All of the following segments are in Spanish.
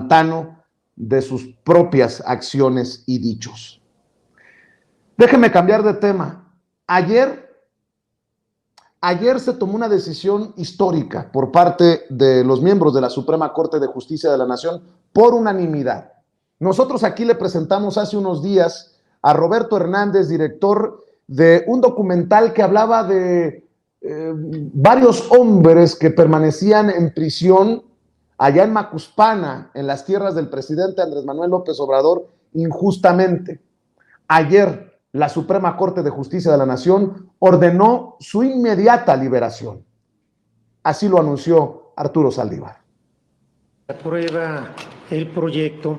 pantano de sus propias acciones y dichos. Déjeme cambiar de tema. Ayer se tomó una decisión histórica por parte de los miembros de la Suprema Corte de Justicia de la Nación por unanimidad. Nosotros aquí le presentamos hace unos días a Roberto Hernández, director de un documental que hablaba de varios hombres que permanecían en prisión allá en Macuspana, en las tierras del presidente Andrés Manuel López Obrador, injustamente. Ayer la Suprema Corte de Justicia de la Nación ordenó su inmediata liberación. Así lo anunció Arturo Saldívar. Aprueba el proyecto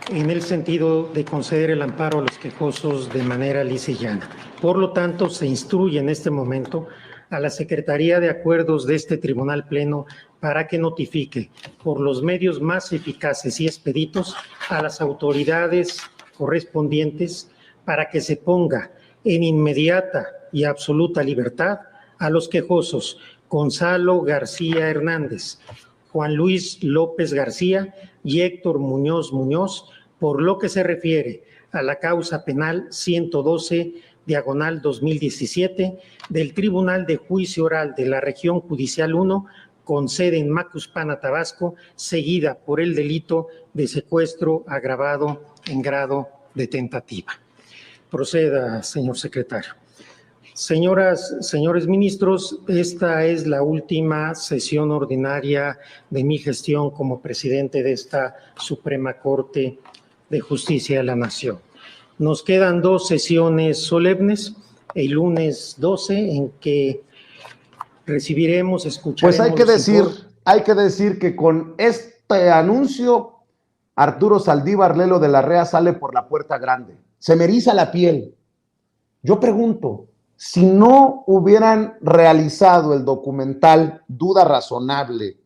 en el sentido de conceder el amparo a los quejosos de manera lisa y llana. Por lo tanto, se instruye en este momento a la Secretaría de Acuerdos de este Tribunal Pleno para que notifique por los medios más eficaces y expeditos a las autoridades correspondientes para que se ponga en inmediata y absoluta libertad a los quejosos Gonzalo García Hernández, Juan Luis López García y Héctor Muñoz Muñoz, por lo que se refiere a la causa penal 112/2017 del Tribunal de Juicio Oral de la Región Judicial 1, con sede en Macuspana, Tabasco, seguida por el delito de secuestro agravado en grado de tentativa. Proceda, señor secretario. Señoras, señores ministros, esta es la última sesión ordinaria de mi gestión como presidente de esta Suprema Corte de Justicia de la Nación. Nos quedan 2 sesiones solemnes, el lunes 12, en que recibiremos, escucharemos... Pues hay que decir que con este anuncio, Arturo Saldívar Lelo de la Rea sale por la puerta grande. Se me eriza la piel. Yo pregunto, si no hubieran realizado el documental Duda Razonable,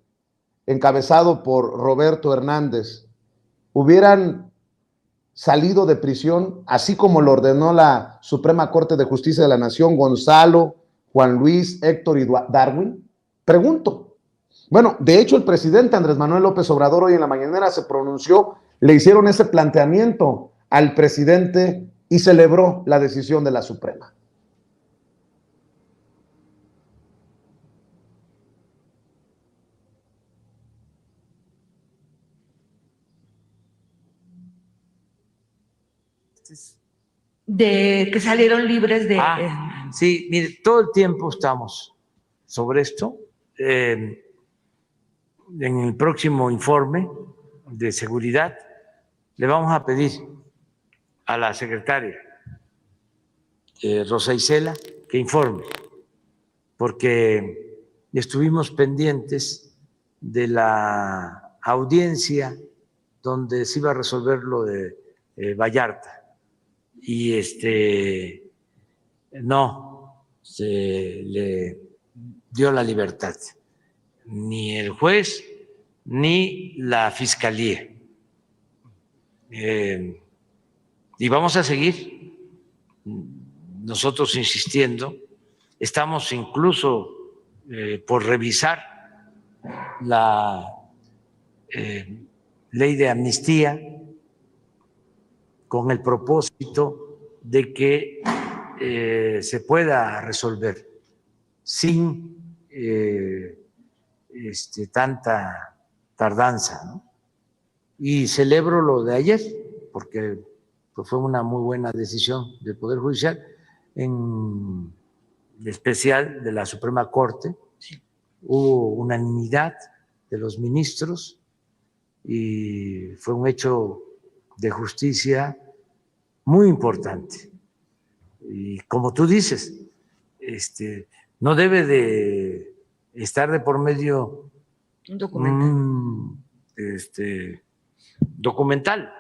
encabezado por Roberto Hernández, ¿hubieran salido de prisión, así como lo ordenó la Suprema Corte de Justicia de la Nación, Gonzalo, Juan Luis, Héctor y Darwin? Pregunto. Bueno, de hecho, el presidente Andrés Manuel López Obrador hoy en la mañanera se pronunció, le hicieron ese planteamiento al presidente y celebró la decisión de la Suprema. De que salieron libres de... Sí, mire, todo el tiempo estamos sobre esto. En el próximo informe de seguridad le vamos a pedir a la secretaria Rosa Isela que informe, porque estuvimos pendientes de la audiencia donde se iba a resolver lo de Vallarta. Y no se le dio la libertad, ni el juez ni la fiscalía. Y vamos a seguir nosotros insistiendo. Estamos incluso por revisar la ley de amnistía, con el propósito de que se pueda resolver sin tanta tardanza, ¿no? Y celebro lo de ayer, porque pues, fue una muy buena decisión del Poder Judicial, en especial de la Suprema Corte. Sí. Hubo unanimidad de los ministros y fue un hecho de justicia muy importante. Y como tú dices, no debe de estar de por medio un documental. Documental.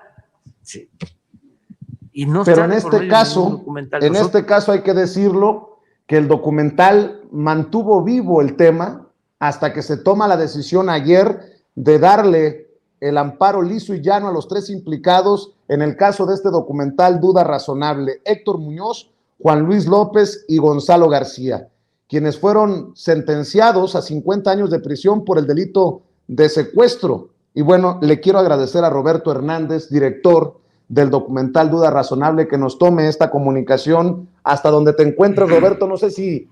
Sí. Y no pero en este caso hay que decirlo, que el documental mantuvo vivo el tema hasta que se toma la decisión ayer de darle el amparo liso y llano a los 3 implicados en el caso de este documental Duda Razonable: Héctor Muñoz, Juan Luis López y Gonzalo García, quienes fueron sentenciados a 50 años de prisión por el delito de secuestro Y bueno, le quiero agradecer a Roberto Hernández, director del documental Duda Razonable, que nos tome esta comunicación hasta donde te encuentres, Roberto. No sé si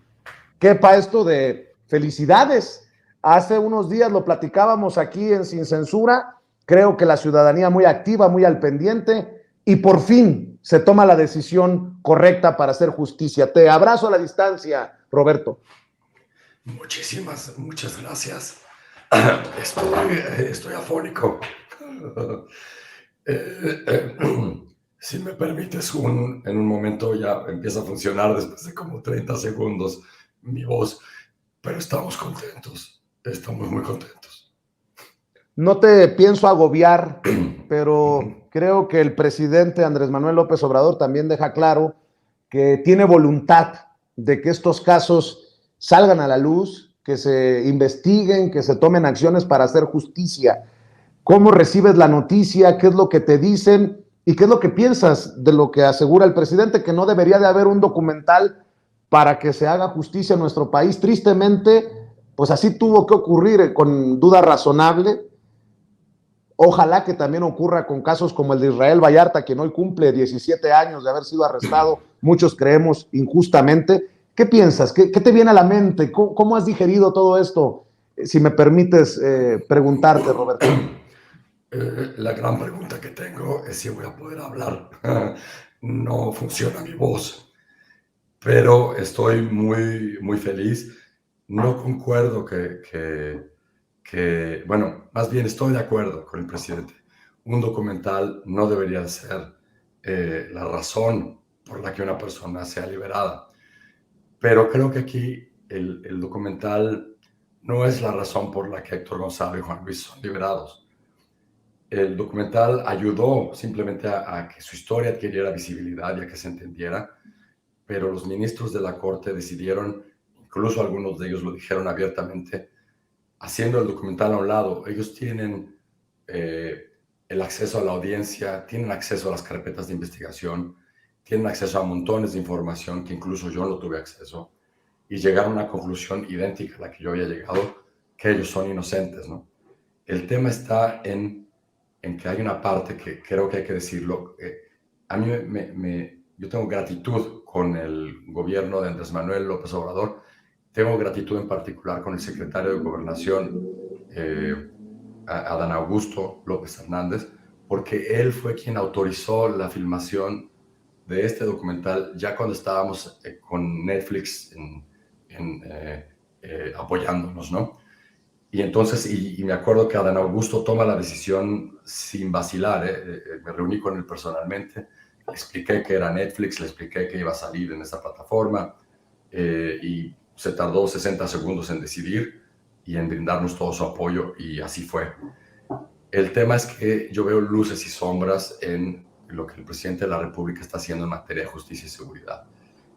quepa esto de felicidades. Hace unos días lo platicábamos aquí en Sin Censura. Creo que la ciudadanía muy activa, muy al pendiente, y por fin se toma la decisión correcta para hacer justicia. Te abrazo a la distancia, Roberto. Muchas gracias. Estoy afónico. Si me permites, en un momento ya empieza a funcionar después de como 30 segundos mi voz, pero estamos contentos, estamos muy contentos. No te pienso agobiar, pero creo que el presidente Andrés Manuel López Obrador también deja claro que tiene voluntad de que estos casos salgan a la luz, que se investiguen, que se tomen acciones para hacer justicia. ¿Cómo recibes la noticia? ¿Qué es lo que te dicen? ¿Y qué es lo que piensas de lo que asegura el presidente, que no debería de haber un documental para que se haga justicia en nuestro país? Tristemente, pues así tuvo que ocurrir con Duda Razonable. Ojalá que también ocurra con casos como el de Israel Vallarta, quien hoy cumple 17 años de haber sido arrestado, muchos creemos injustamente. ¿Qué piensas? ¿Qué te viene a la mente? ¿Cómo has digerido todo esto? Si me permites preguntarte, Roberto. La gran pregunta que tengo es si voy a poder hablar. No funciona mi voz, pero estoy muy feliz. No concuerdo bueno, más bien estoy de acuerdo con el presidente. Un documental no debería ser la razón por la que una persona sea liberada. Pero creo que aquí el documental no es la razón por la que Héctor Gonzalo y Juan Luis son liberados. El documental ayudó simplemente a que su historia adquiriera visibilidad y a que se entendiera, pero los ministros de la Corte decidieron, incluso algunos de ellos lo dijeron abiertamente, haciendo el documental a un lado. Ellos tienen el acceso a la audiencia, tienen acceso a las carpetas de investigación, tienen acceso a montones de información que incluso yo no tuve acceso, y llegaron a una conclusión idéntica a la que yo había llegado, que ellos son inocentes, ¿no? El tema está en que hay una parte que creo que hay que decirlo. A mí yo tengo gratitud con el gobierno de Andrés Manuel López Obrador. Tengo gratitud en particular con el secretario de Gobernación, Adán Augusto López Hernández, porque él fue quien autorizó la filmación de este documental ya cuando estábamos con Netflix apoyándonos, ¿no? Y entonces, y me acuerdo que Adán Augusto toma la decisión sin vacilar. Me reuní con él personalmente, le expliqué que era Netflix, le expliqué que iba a salir en esa plataforma, y se tardó 60 segundos en decidir y en brindarnos todo su apoyo, y así fue. El tema es que yo veo luces y sombras en lo que el presidente de la República está haciendo en materia de justicia y seguridad.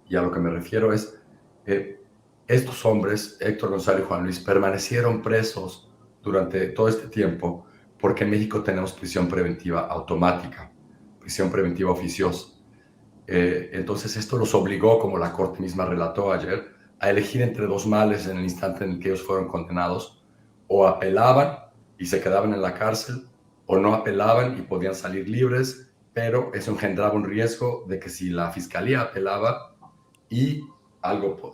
Y a lo que me refiero es, estos hombres, Héctor Gonzalo y Juan Luis, permanecieron presos durante todo este tiempo porque en México tenemos prisión preventiva automática, prisión preventiva oficiosa. Entonces esto los obligó, como la Corte misma relató ayer, a elegir entre dos males en el instante en el que ellos fueron condenados: o apelaban y se quedaban en la cárcel, o no apelaban y podían salir libres, pero eso engendraba un riesgo de que si la fiscalía apelaba y algo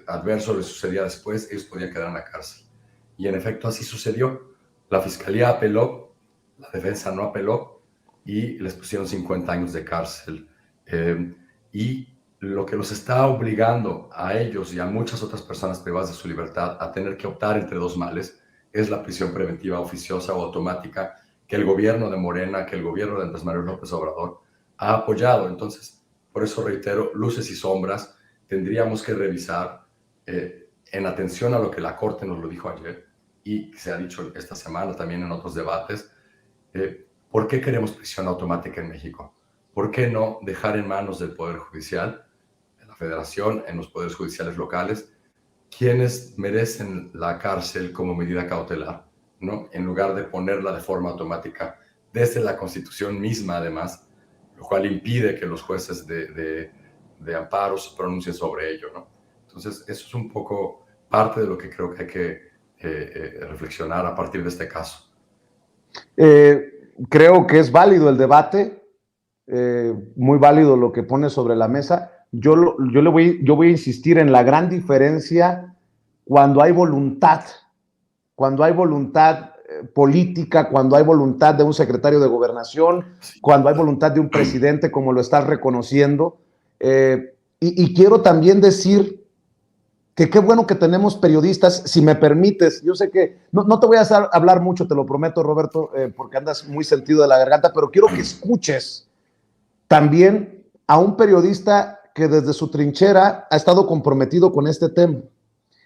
adverso les sucedía después, ellos podían quedar en la cárcel. Y en efecto así sucedió. La fiscalía apeló, la defensa no apeló y les pusieron 50 años de cárcel. Y lo que los está obligando a ellos y a muchas otras personas privadas de su libertad a tener que optar entre dos males es la prisión preventiva oficiosa o automática que el gobierno de Morena, que el gobierno de Andrés Manuel López Obrador ha apoyado. Entonces, por eso reitero, luces y sombras. Tendríamos que revisar, en atención a lo que la Corte nos lo dijo ayer y se ha dicho esta semana también en otros debates, ¿por qué queremos prisión automática en México? ¿Por qué no dejar en manos del Poder Judicial, en la Federación, en los poderes judiciales locales, quienes merecen la cárcel como medida cautelar, ¿no? En lugar de ponerla de forma automática desde la Constitución misma, además, lo cual impide que los jueces de amparo se pronuncien sobre ello, ¿no? Entonces, eso es un poco parte de lo que creo que hay que reflexionar a partir de este caso. Creo que es válido el debate, muy válido lo que pone sobre la mesa. Yo voy a insistir en la gran diferencia cuando hay voluntad política, cuando hay voluntad de un secretario de gobernación, cuando hay voluntad de un presidente, como lo estás reconociendo. Y quiero también decir que qué bueno que tenemos periodistas, si me permites. Yo sé que no te voy a hablar mucho, te lo prometo, Roberto, porque andas muy sentido de la garganta, pero quiero que escuches también a un periodista que desde su trinchera ha estado comprometido con este tema.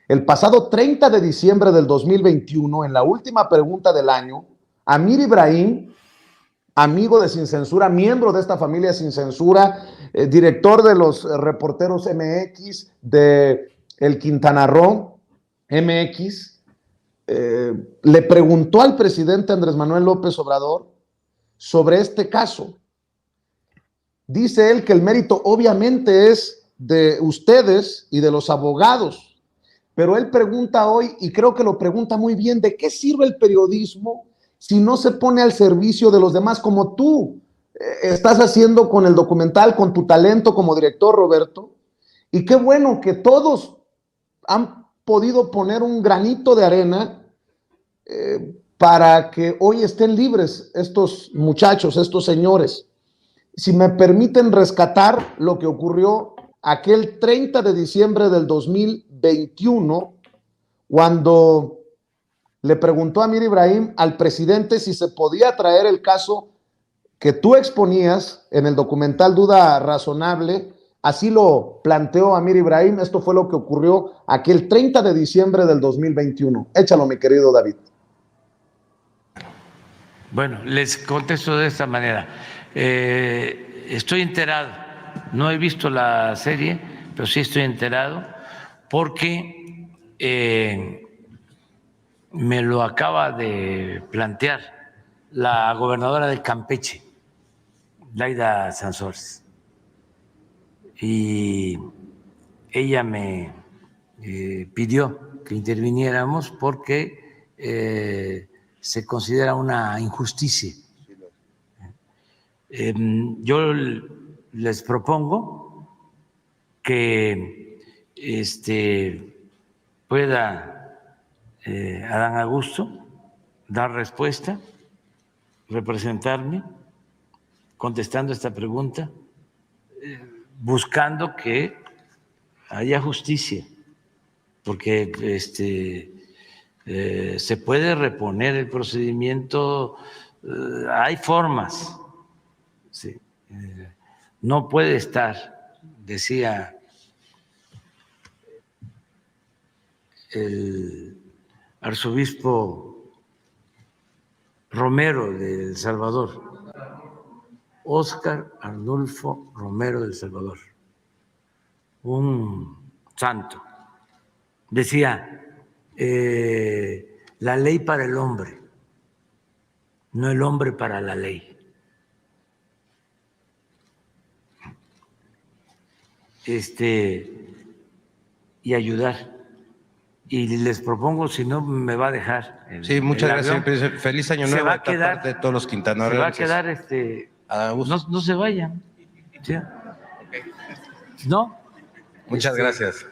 El pasado 30 de diciembre del 2021, en la última pregunta del año, Amir Ibrahim, amigo de Sin Censura, miembro de esta familia Sin Censura, director de los reporteros MX, de el Quintana Roo MX, le preguntó al presidente Andrés Manuel López Obrador sobre este caso. Dice él que el mérito obviamente es de ustedes y de los abogados, pero él pregunta hoy, y creo que lo pregunta muy bien, ¿de qué sirve el periodismo si no se pone al servicio de los demás como tú estás haciendo con el documental, con tu talento como director, Roberto? Y qué bueno que todos han podido poner un granito de arena para que hoy estén libres estos muchachos, estos señores. Si me permiten rescatar lo que ocurrió aquel 30 de diciembre del 2021, cuando le preguntó a Amir Ibrahim al presidente si se podía traer el caso que tú exponías en el documental Duda Razonable. Así lo planteó Amir Ibrahim. Esto fue lo que ocurrió aquel 30 de diciembre del 2021. Échalo, mi querido David. Bueno, les contesto de esta manera. Estoy enterado, no he visto la serie, pero sí estoy enterado porque me lo acaba de plantear la gobernadora de Campeche, Laida Sansores, y ella me pidió que interviniéramos porque se considera una injusticia. Yo les propongo que pueda Adán Augusto dar respuesta, representarme, contestando esta pregunta, buscando que haya justicia, porque se puede reponer el procedimiento, hay formas. Sí. No puede estar, decía el arzobispo Romero de El Salvador, Óscar Arnulfo Romero de El Salvador, un santo, decía, la ley para el hombre, no el hombre para la ley. Y ayudar. Y les propongo, si no me va a dejar. Sí, muchas gracias, presidente. Feliz año nuevo a de todos los quintanarroenses. Se va a quedar, no se vayan. ¿Sí? ¿No? Muchas gracias.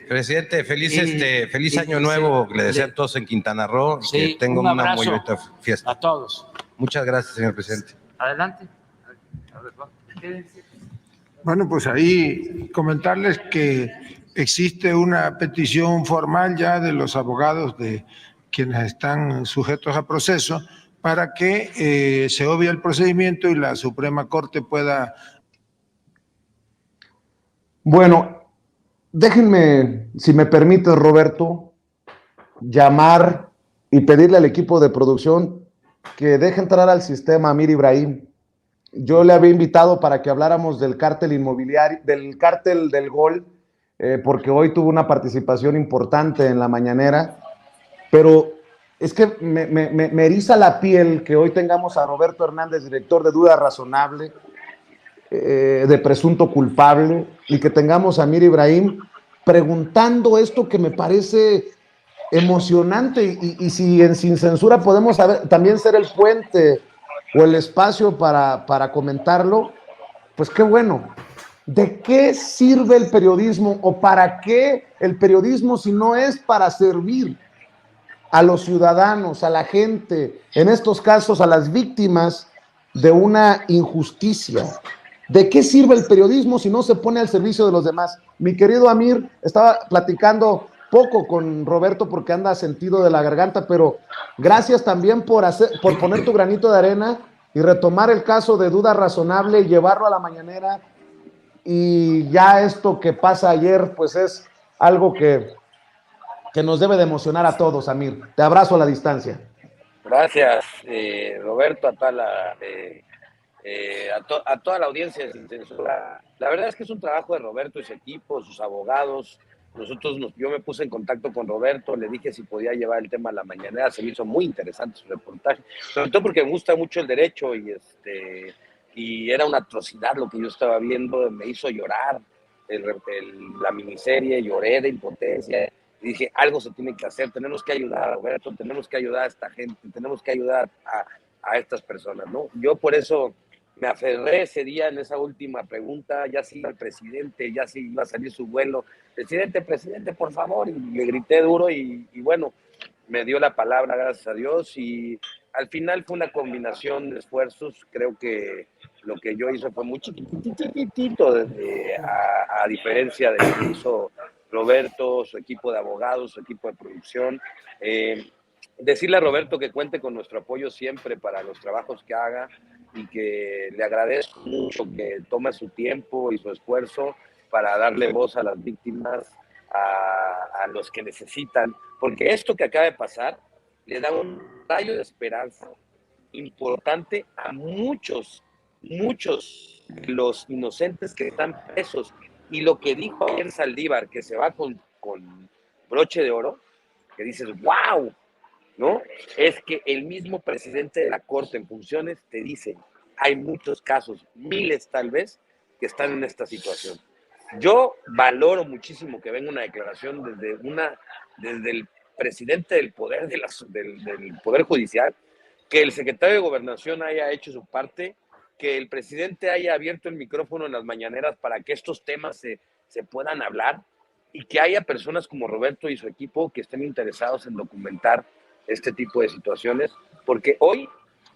Presidente, feliz año nuevo, le deseo a todos en Quintana Roo, sí, que tengan una muy bonita fiesta. A todos. Muchas gracias, señor presidente. Adelante. Bueno, pues ahí comentarles que existe una petición formal ya de los abogados de quienes están sujetos a proceso para que se obvie el procedimiento y la Suprema Corte pueda... Bueno, déjenme, si me permite, Roberto, llamar y pedirle al equipo de producción que deje entrar al sistema a Amir Ibrahim. Yo le había invitado para que habláramos del cártel inmobiliario, del cártel del Gol, porque hoy tuvo una participación importante en la mañanera, pero es que me eriza la piel que hoy tengamos a Roberto Hernández, director de Duda Razonable, de presunto culpable, y que tengamos a Amir Ibrahim preguntando esto que me parece emocionante y si en Sin Censura podemos también ser el puente o el espacio para comentarlo, pues qué bueno. ¿De qué sirve el periodismo o para qué el periodismo si no es para servir a los ciudadanos, a la gente, en estos casos a las víctimas de una injusticia? ¿De qué sirve el periodismo si no se pone al servicio de los demás? Mi querido Amir, estaba platicando poco con Roberto porque anda sentido de la garganta, pero gracias también por poner tu granito de arena y retomar el caso de Duda Razonable y llevarlo a la mañanera. Y ya esto que pasa ayer, pues es algo que nos debe de emocionar a todos, Amir. Te abrazo a la distancia. Gracias, Roberto, a toda la audiencia de Sin Censura. La verdad es que es un trabajo de Roberto y su equipo, sus abogados. Yo me puse en contacto con Roberto, le dije si podía llevar el tema a la mañanera, se me hizo muy interesante su reportaje, sobre todo porque me gusta mucho el derecho y era una atrocidad lo que yo estaba viendo, me hizo llorar la miniserie, lloré de impotencia. Y dije, algo se tiene que hacer, tenemos que ayudar a Roberto, tenemos que ayudar a esta gente, tenemos que ayudar a estas personas, ¿no? Yo por eso me aferré ese día en esa última pregunta, ya si iba el presidente, ya si iba a salir su vuelo, presidente, por favor, y le grité duro y bueno, me dio la palabra, gracias a Dios, y al final fue una combinación de esfuerzos. Creo que lo que yo hice fue muy chiquitito, a diferencia de lo que hizo Roberto, su equipo de abogados, su equipo de producción. Decirle a Roberto que cuente con nuestro apoyo siempre para los trabajos que haga y que le agradezco mucho que tome su tiempo y su esfuerzo para darle voz a las víctimas, a los que necesitan, porque esto que acaba de pasar le da un rayo de esperanza importante a muchos de los inocentes que están presos. Y lo que dijo ayer Saldívar, que se va con broche de oro, que dices, wow, ¿no? Es que el mismo presidente de la Corte en funciones te dice, hay muchos casos, miles tal vez, que están en esta situación. Yo valoro muchísimo que venga una declaración desde el presidente del Poder, del Poder Judicial, que el secretario de Gobernación haya hecho su parte, que el presidente haya abierto el micrófono en las mañaneras para que estos temas se puedan hablar y que haya personas como Roberto y su equipo que estén interesados en documentar este tipo de situaciones, porque hoy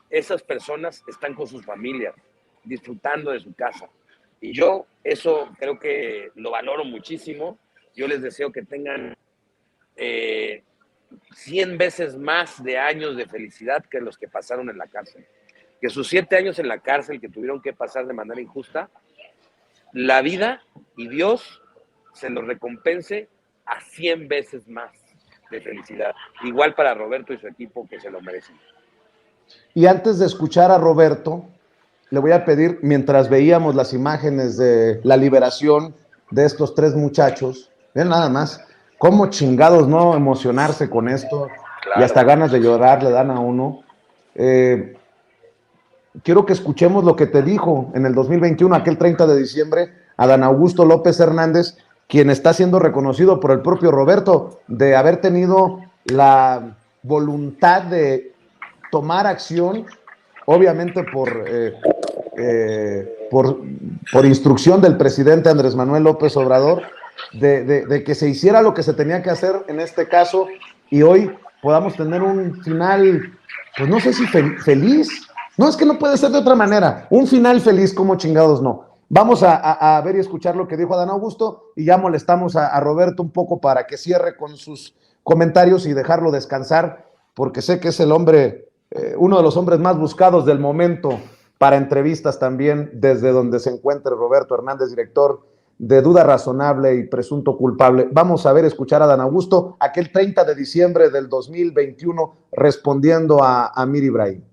esas personas están con sus familias, disfrutando de su casa. Y yo eso creo que lo valoro muchísimo. Yo les deseo que tengan 100 veces más de años de felicidad que los que pasaron en la cárcel. Que sus 7 años en la cárcel que tuvieron que pasar de manera injusta, la vida y Dios se los recompense a 100 veces más de felicidad. Igual para Roberto y su equipo, que se lo merecen. Y antes de escuchar a Roberto, le voy a pedir, mientras veíamos las imágenes de la liberación de estos 3 muchachos, ven nada más, cómo chingados no emocionarse con esto, claro. Y hasta ganas de llorar le dan a uno. Quiero que escuchemos lo que te dijo en el 2021, aquel 30 de diciembre, Adán Augusto López Hernández, quien está siendo reconocido por el propio Roberto de haber tenido la voluntad de tomar acción, obviamente por instrucción del presidente Andrés Manuel López Obrador, de que se hiciera lo que se tenía que hacer en este caso y hoy podamos tener un final, pues no sé si feliz. No, es que no puede ser de otra manera. Un final feliz, como chingados no. Vamos a ver y escuchar lo que dijo Adán Augusto y ya molestamos a Roberto un poco para que cierre con sus comentarios y dejarlo descansar, porque sé que es el hombre, uno de los hombres más buscados del momento para entrevistas también, desde donde se encuentre Roberto Hernández, director de Duda Razonable y Presunto Culpable. Vamos a ver, escuchar a Adán Augusto, aquel 30 de diciembre del 2021, respondiendo a Amir Ibrahim.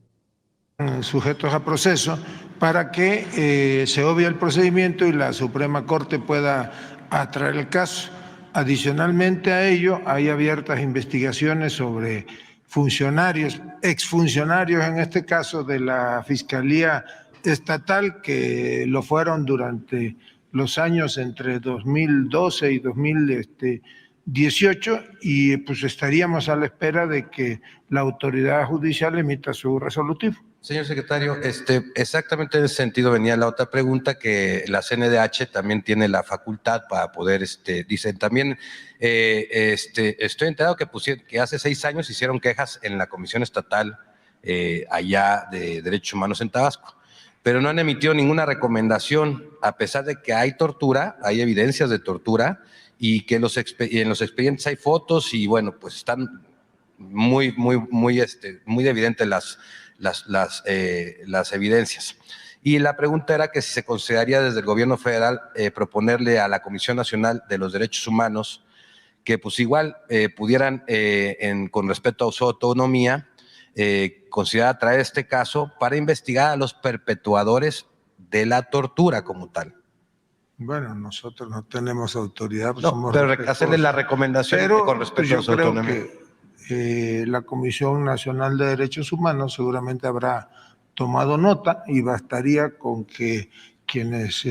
Sujetos a proceso para que se obvie el procedimiento y la Suprema Corte pueda atraer el caso. Adicionalmente a ello, hay abiertas investigaciones sobre funcionarios, exfuncionarios en este caso de la Fiscalía Estatal, que lo fueron durante los años entre 2012 y 18 y pues estaríamos a la espera de que la autoridad judicial emita su resolutivo. Señor secretario, exactamente en ese sentido venía la otra pregunta, que la CNDH también tiene la facultad para poder, dicen también, estoy enterado que hace 6 años hicieron quejas en la Comisión Estatal allá de Derechos Humanos en Tabasco, pero no han emitido ninguna recomendación, a pesar de que hay tortura, hay evidencias de tortura, y que en los expedientes hay fotos, y bueno, pues están muy evidentes las evidencias. Y la pregunta era que si se consideraría desde el gobierno federal proponerle a la Comisión Nacional de los Derechos Humanos que pues igual pudieran, con respeto a su autonomía, considerar traer este caso para investigar a los perpetuadores de la tortura como tal. Bueno, nosotros no tenemos autoridad, pues No, somos pero respetuosos. hacerle la recomendación Pero con respecto pues yo a su creo autonomía. que la Comisión Nacional de Derechos Humanos seguramente habrá tomado nota y bastaría con que quienes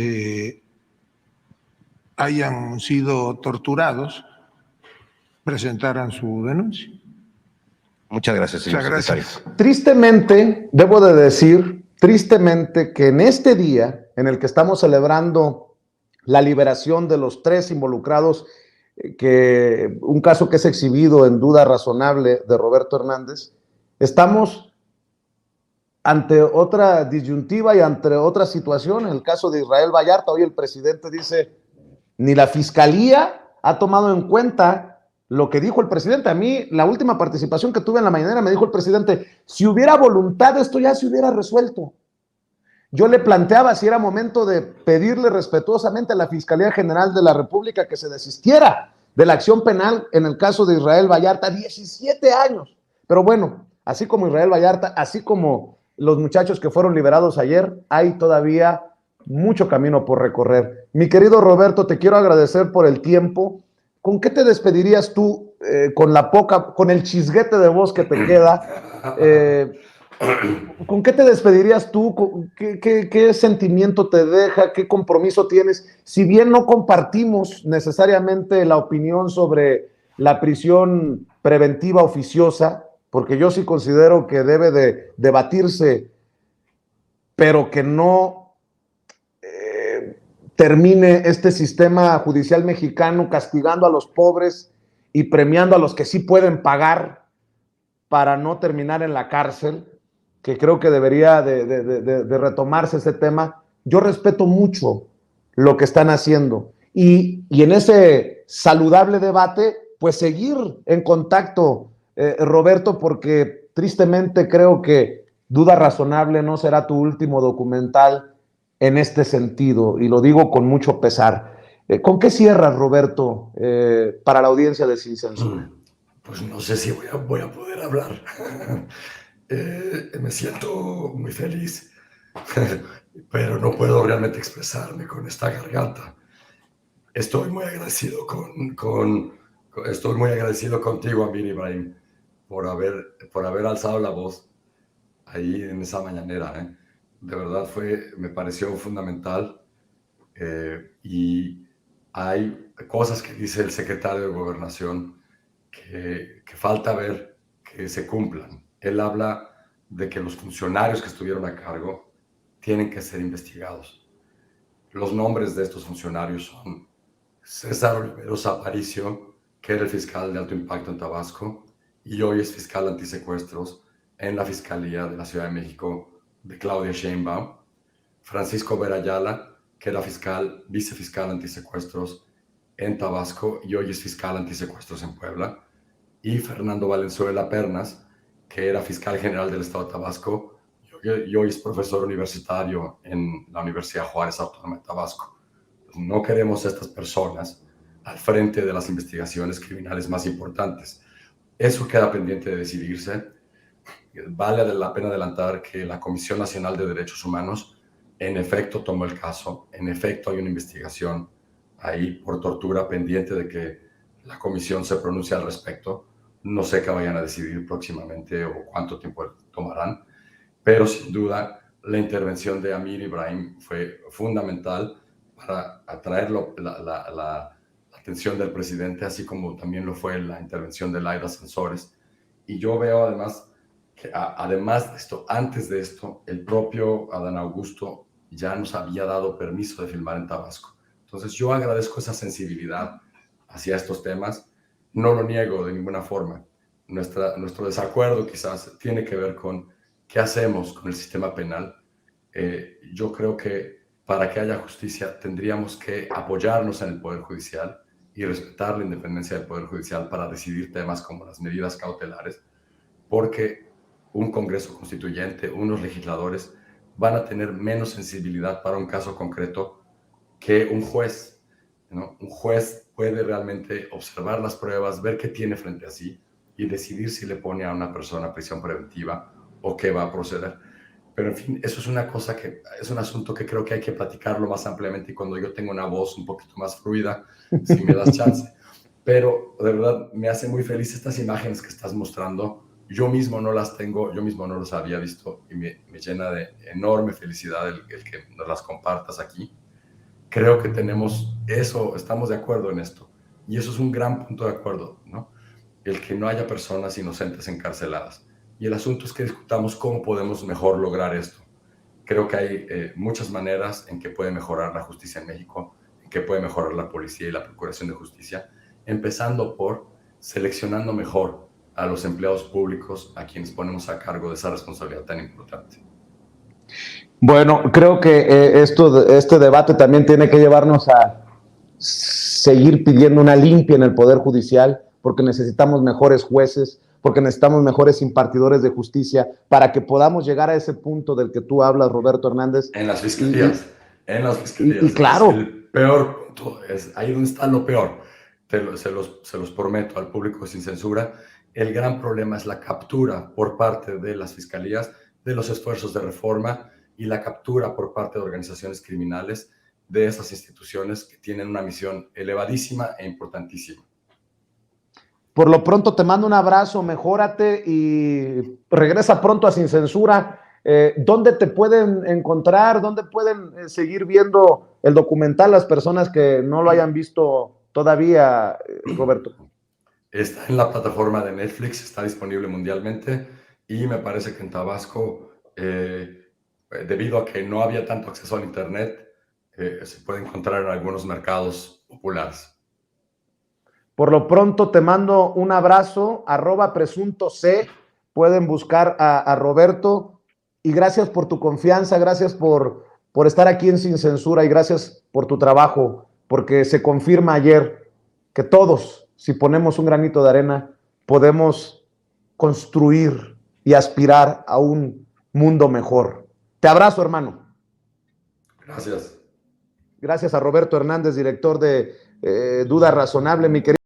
hayan sido torturados presentaran su denuncia. Muchas gracias, señor Muchas secretario. gracias. Tristemente, debo de decir, que en este día en el que estamos celebrando la liberación de los 3 involucrados, que un caso que es exhibido en duda razonable de Roberto Hernández, estamos ante otra disyuntiva y ante otra situación. En el caso de Israel Vallarta, hoy el presidente dice, ni la fiscalía ha tomado en cuenta lo que dijo el presidente. A mí, la última participación que tuve en la mañanera, me dijo el presidente, si hubiera voluntad, esto ya se hubiera resuelto. Yo le planteaba si era momento de pedirle respetuosamente a la Fiscalía General de la República que se desistiera de la acción penal en el caso de Israel Vallarta, 17 años. Pero bueno, así como Israel Vallarta, así como los muchachos que fueron liberados ayer, hay todavía mucho camino por recorrer. Mi querido Roberto, te quiero agradecer por el tiempo. ¿Con qué te despedirías tú con el chisguete de voz que te queda? ¿Con qué te despedirías tú? ¿Qué sentimiento te deja? ¿Qué compromiso tienes? Si bien no compartimos necesariamente la opinión sobre la prisión preventiva oficiosa, porque yo sí considero que debe de debatirse, pero que no termine este sistema judicial mexicano castigando a los pobres y premiando a los que sí pueden pagar para no terminar en la cárcel, que creo que debería de retomarse ese tema. Yo respeto mucho lo que están haciendo y en ese saludable debate, pues seguir en contacto, Roberto, porque tristemente creo que Duda Razonable no será tu último documental en este sentido, y lo digo con mucho pesar. ¿Con qué cierras, Roberto, para la audiencia de Sin Censura? Pues no sé si voy a poder hablar. Me siento muy feliz, pero no puedo realmente expresarme con esta garganta. Estoy muy agradecido estoy muy agradecido contigo, Amir Ibrahim, por haber alzado la voz ahí en esa mañanera. De verdad me pareció fundamental, y hay cosas que dice el secretario de Gobernación que falta ver que se cumplan. Él habla de que los funcionarios que estuvieron a cargo tienen que ser investigados. Los nombres de estos funcionarios son César Oliveros Aparicio, que era el fiscal de alto impacto en Tabasco y hoy es fiscal antisecuestros en la Fiscalía de la Ciudad de México de Claudia Sheinbaum; Francisco Vera Ayala, que era vicefiscal antisecuestros en Tabasco y hoy es fiscal antisecuestros en Puebla; y Fernando Valenzuela Pernas, que era fiscal general del Estado de Tabasco y hoy es profesor universitario en la Universidad Juárez Autónoma de Tabasco. No queremos a estas personas al frente de las investigaciones criminales más importantes. Eso queda pendiente de decidirse. Vale la pena adelantar que la Comisión Nacional de Derechos Humanos en efecto tomó el caso, en efecto hay una investigación ahí por tortura pendiente de que la comisión se pronuncie al respecto. No sé qué vayan a decidir próximamente o cuánto tiempo tomarán, pero sin duda la intervención de Amir Ibrahim fue fundamental para atraer la atención del presidente, así como también lo fue la intervención de Laida Sansores. Y yo veo además que además de esto, antes de esto, el propio Adán Augusto ya nos había dado permiso de filmar en Tabasco. Entonces yo agradezco esa sensibilidad hacia estos temas, no lo niego de ninguna forma. Nuestro desacuerdo quizás tiene que ver con qué hacemos con el sistema penal. Yo creo que para que haya justicia tendríamos que apoyarnos en el Poder Judicial y respetar la independencia del Poder Judicial para decidir temas como las medidas cautelares, porque un Congreso Constituyente, unos legisladores van a tener menos sensibilidad para un caso concreto que un juez, ¿no? Un juez puede realmente observar las pruebas, ver qué tiene frente a sí y decidir si le pone a una persona a prisión preventiva o qué va a proceder. Pero en fin, eso es una cosa que es un asunto que creo que hay que platicarlo más ampliamente y cuando yo tengo una voz un poquito más fluida, si me das chance. Pero de verdad me hace muy feliz estas imágenes que estás mostrando. Yo mismo no las tengo, yo mismo no las había visto y me llena de enorme felicidad el que nos las compartas aquí. Creo que tenemos eso, estamos de acuerdo en esto. Y eso es un gran punto de acuerdo, ¿no? El que no haya personas inocentes encarceladas. Y el asunto es que discutamos cómo podemos mejor lograr esto. Creo que hay muchas maneras en que puede mejorar la justicia en México, en que puede mejorar la policía y la procuración de justicia, empezando por seleccionando mejor a los empleados públicos a quienes ponemos a cargo de esa responsabilidad tan importante. Bueno, creo que este debate también tiene que llevarnos a seguir pidiendo una limpia en el Poder Judicial, porque necesitamos mejores jueces, porque necesitamos mejores impartidores de justicia para que podamos llegar a ese punto del que tú hablas, Roberto Hernández. En las fiscalías, Y claro. Es el peor punto, es ahí donde está lo peor. Se los prometo al público sin censura. El gran problema es la captura por parte de las fiscalías de los esfuerzos de reforma y la captura por parte de organizaciones criminales de esas instituciones que tienen una misión elevadísima e importantísima. Por lo pronto te mando un abrazo, mejórate y regresa pronto a Sin Censura. ¿Dónde te pueden encontrar? ¿Dónde pueden seguir viendo el documental las personas que no lo hayan visto todavía, Roberto? Está en la plataforma de Netflix, está disponible mundialmente y me parece que en Tabasco, debido a que no había tanto acceso al internet, se puede encontrar en algunos mercados populares. Por lo pronto te mando un abrazo, @presuntoC, pueden buscar a Roberto y gracias por tu confianza, gracias por estar aquí en Sin Censura y gracias por tu trabajo, porque se confirma ayer que todos, si ponemos un granito de arena, podemos construir y aspirar a un mundo mejor. Te abrazo, hermano. Gracias. Gracias a Roberto Hernández, director de Duda Razonable, mi querido.